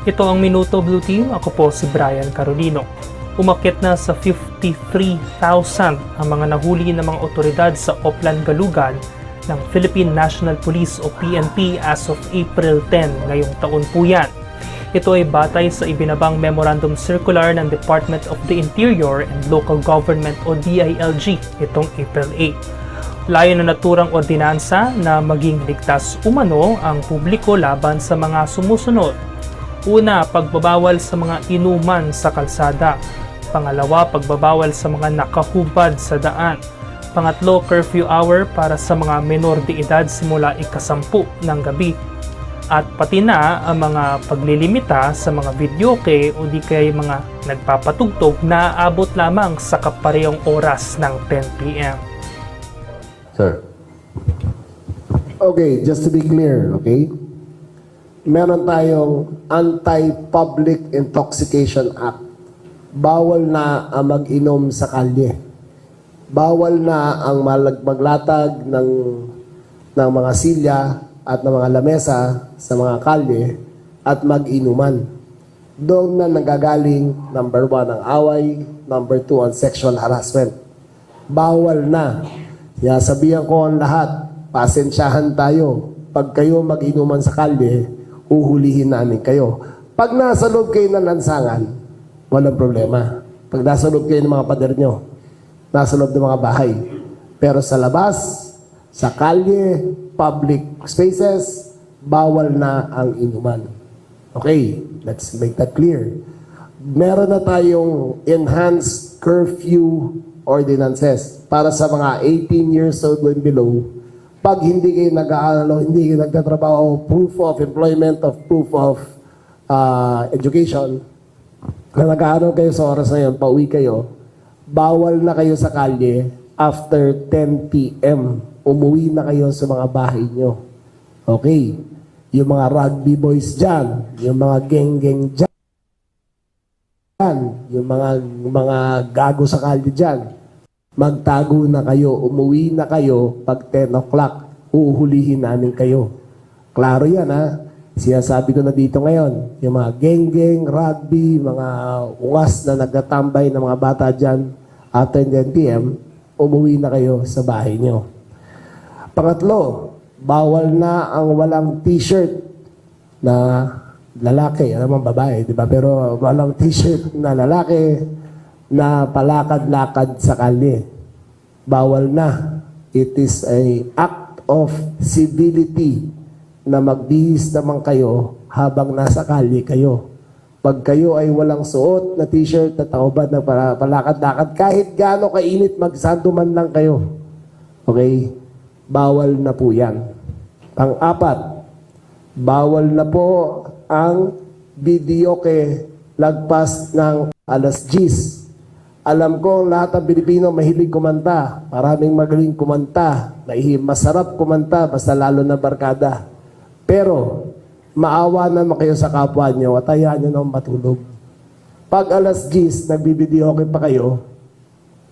Ito ang Minuto Blue Team. Ako po si Brian Carolino. Umakyat na sa 53,000 ang mga nahuli ng mga otoridad sa Oplan Galugan ng Philippine National Police o PNP as of April 10 ngayong taon po yan. Ito ay batay sa ibinabang Memorandum Circular ng Department of the Interior and Local Government o DILG itong April 8. Layo na naturang ordinansa na maging ligtas umano ang publiko laban sa mga sumusunod. Una, pagbabawal sa mga inuman sa kalsada. Pangalawa, pagbabawal sa mga nakahubad sa daan. Pangatlo, curfew hour para sa mga menor de edad simula ika-10 ng gabi. At pati na ang mga paglilimita sa mga videoke o di kaya mga nagpapatugtog na aabot lamang sa kaparehong oras ng 10 p.m. Sir. Okay, just to be clear, okay? Meron tayong Anti-Public Intoxication Act. Bawal na ang mag-inom sa kalye. Bawal na ang maglatag ng mga silya at ng mga lamesa sa mga kalye at mag-inuman. Doon na nanggagaling, number 1, ang away, number 2, ang sexual harassment. Bawal na. Kaya sabihan ko ang lahat, pasensyahan tayo. Pag kayo mag-inuman sa kalye, uhulihin namin kayo. Pag nasa loob kayo ng lansangan, walang problema. Pag nasa loob kayo ng mga pader nyo, nasa loob ng mga bahay. Pero sa labas, sa kalye, public spaces, bawal na ang inuman. Okay, let's make that clear. Meron na tayong enhanced curfew ordinances para sa mga 18 years old and below. Pag hindi kayo nag-aaral, hindi kayo nagtatrabaho, proof of employment, of proof of education, na nag-aaral kayo sa oras na yun, pauwi kayo, bawal na kayo sa kalye after 10 p.m. Umuwi na kayo sa mga bahay nyo. Okay. Yung mga rugby boys dyan, yung mga geng-geng dyan, yung mga gago sa kalye dyan, magtago na kayo, umuwi na kayo pag 10 o'clock, uuhulihin namin kayo. Klaro yan, ha? Sinasabi ko na dito ngayon, yung mga geng-geng, rugby, mga ungas na nagtatambay ng mga bata dyan, after 10 p.m., umuwi na kayo sa bahay nyo. Pangatlo, bawal na ang walang t-shirt na lalaki, alam mo babae, di ba? Pero walang t-shirt na lalaki na palakad-lakad sa kalye. Bawal na. It is an act of civility na magbihis naman kayo habang nasa kalye kayo. Pag kayo ay walang suot na t-shirt na taubad na palakad-lakad, kahit gaano kainit, magsanto man lang kayo. Okay? Bawal na po yan. Pang-apat, bawal na po ang videoke lagpas ng alas 10. Alam ko lahat ng Pilipino mahilig kumanta. Maraming magaling kumanta. Masarap kumanta basta lalo na barkada. Pero maawa naman kayo sa kapwa nyo at hayaan nyo nang matulog. Pag alas 10, nagbibidyoke pa kayo,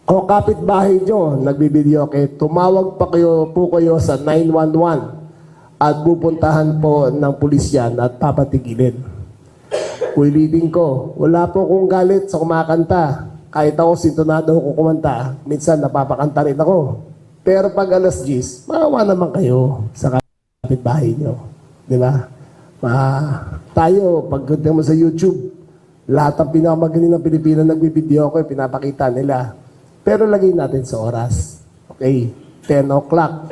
o kapitbahay nyo, nagbibidyoke, tumawag pa po kayo sa 911 at pupuntahan po ng pulisyan at papatigilin. Ulitin ko, wala po akong galit sa kumakanta. Kahit ako sintonado ako kumanta, minsan napapakanta rin ako. Pero pag alas 10, maawa naman kayo sa kapitbahay nyo. Di ba? Tayo, pagkunti mo sa YouTube, lahat ng pinakamagaling ng Pilipino nagbibideo ko, pinapakita nila. Pero lagay natin sa oras. Okay, 10 o'clock.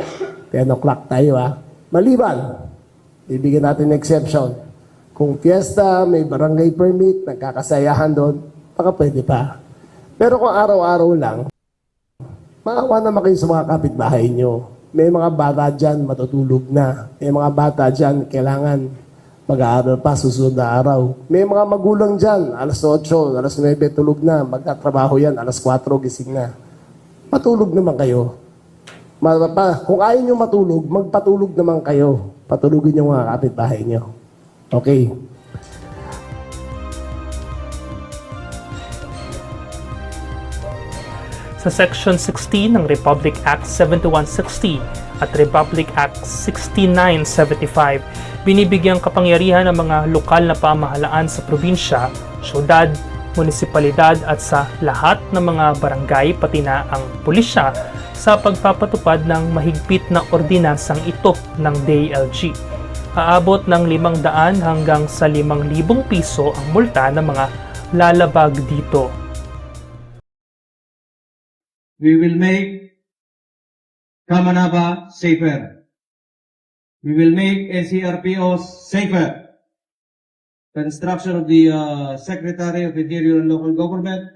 10 o'clock tayo, ha? Maliban, bibigyan natin ng exception. Kung fiesta, may barangay permit, nagkakasayahan doon, baka pwede pa. Pero kung araw-araw lang, maawa naman kayo sa mga kapitbahay nyo. May mga bata dyan, matutulog na. May mga bata dyan, kailangan mag-aaral pa, susunod na araw. May mga magulang dyan, alas 8, alas 9, tulog na. Magkatrabaho yan, alas 4, gising na. Matulog naman kayo. Kung ayaw nyo matulog, magpatulog naman kayo. Patulugin yung mga kapitbahay nyo. Okay. Sa Section 16 ng Republic Act 7160 at Republic Act 6975, Binibigyang kapangyarihan ng mga lokal na pamahalaan sa probinsya, syudad, munisipalidad at sa lahat ng mga barangay pati na ang pulisya sa pagpapatupad ng mahigpit na ordinansang ito ng DILG. Aabot ng 500 hanggang sa 5,000 piso ang multa ng mga lalabag dito. We will make Kamanaba safer. We will make NCRPOs safer. The instruction of the Secretary of Interior and Local Government.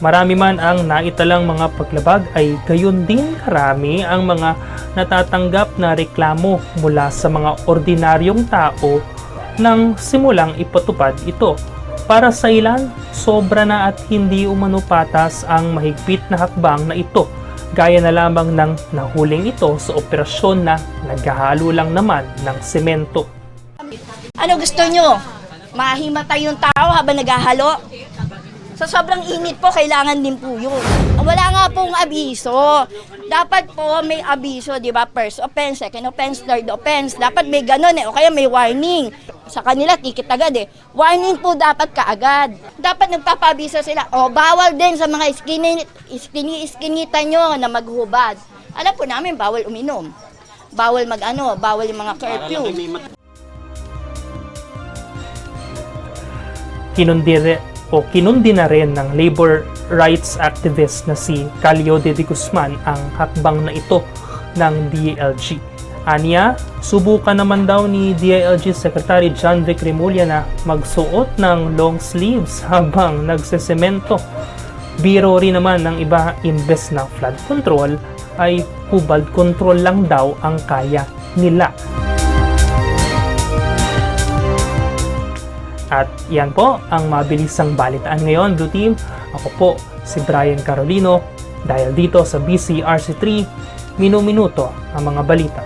Marami man ang naitalang mga paglabag ay gayon din karami ang mga natatanggap na reklamo mula sa mga ordinaryong tao nang simulang ipatupad ito. Para sa ilan, sobra na at hindi umano patas ang mahigpit na hakbang na ito, gaya na lamang ng nahuling ito sa operasyon na naghahalo lang naman ng semento. Ano gusto nyo? Mahimatay yung tao habang naghahalo? Sa sobrang init po, kailangan din po yun. Wala nga pong abiso. Dapat po may abiso, di ba? First offense, second offense, third offense. Dapat may ganun eh. O kaya may warning. Sa kanila, tikit agad eh. Warning po dapat kaagad. Dapat nagpapabisa sila. O, bawal din sa mga iskinita nyo na maghubad. Alam po namin, bawal uminom. Bawal bawal yung mga curfew. Kinundi na rin ng labor rights activist na si Calio de Guzman ang hakbang na ito ng DILG. Anya, subukan naman daw ni DILG Secretary John Vic Remulla na magsuot ng long sleeves habang nagsesemento. Biro rin naman ng iba, imbes na flood control ay hubad control lang daw ang kaya nila. At yan po ang mabilisang balitaan ngayon, Blue Team. Ako po si Brian Carolino. Dahil dito sa BCRC3, minuminuto ang mga balita.